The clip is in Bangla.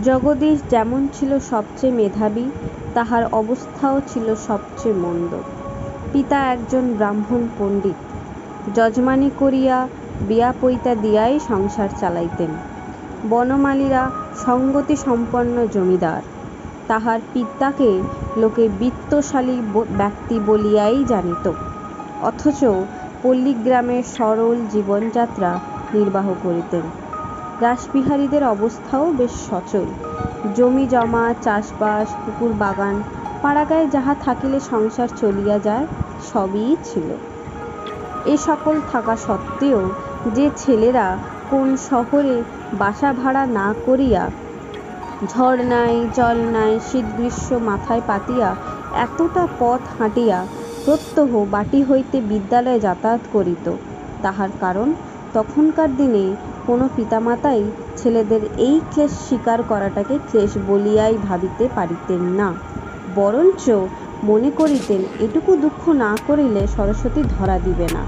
জগদীশ যেমন ছিল সবচেয়ে মেধাবী, তাহার অবস্থাও ছিল সবচেয়ে মন্দ। পিতা একজন ব্রাহ্মণ পণ্ডিত, যজমানি করিয়া বিয়া পৈতা দিয়াই সংসার চালাইতেন। বনমালীরা সঙ্গতি সম্পন্ন জমিদার। তাহার পিতাকে লোকে বিত্তশালী ব্যক্তি বলিয়াই জানিত, অথচ পল্লীগ্রামের সরল জীবনযাত্রা নির্বাহ করিতেন। রাসবিহারীদের অবস্থাও বেশ সচল। জমি জমা, চাষবাস, পুকুর বাগান, পাড়াগাঁয়ে যাহা থাকিলে সংসার চলিয়া যায়, সবই ছিল। এ সকল থাকা সত্ত্বেও যে ছেলেরা কোন শহরে বাসা ভাড়া না করিয়া, ঝড় নাই জল নাই শীত গ্রীষ্ম মাথায় পাতিয়া এতটা পথ হাঁটিয়া প্রত্যহ বাটি হইতে বিদ্যালয়ে যাতায়াত করিত, তাহার কারণ তখনকার দিনে কোনো পিতামাতাই ছেলেদের এই ক্লেশ স্বীকার করাটাকে ক্লেশ বলিয়াই ভাবিতে পারিতেন না, বরঞ্চ মনে করিতেন এটুকু দুঃখ না করিলে সরস্বতী ধরা দিবে না।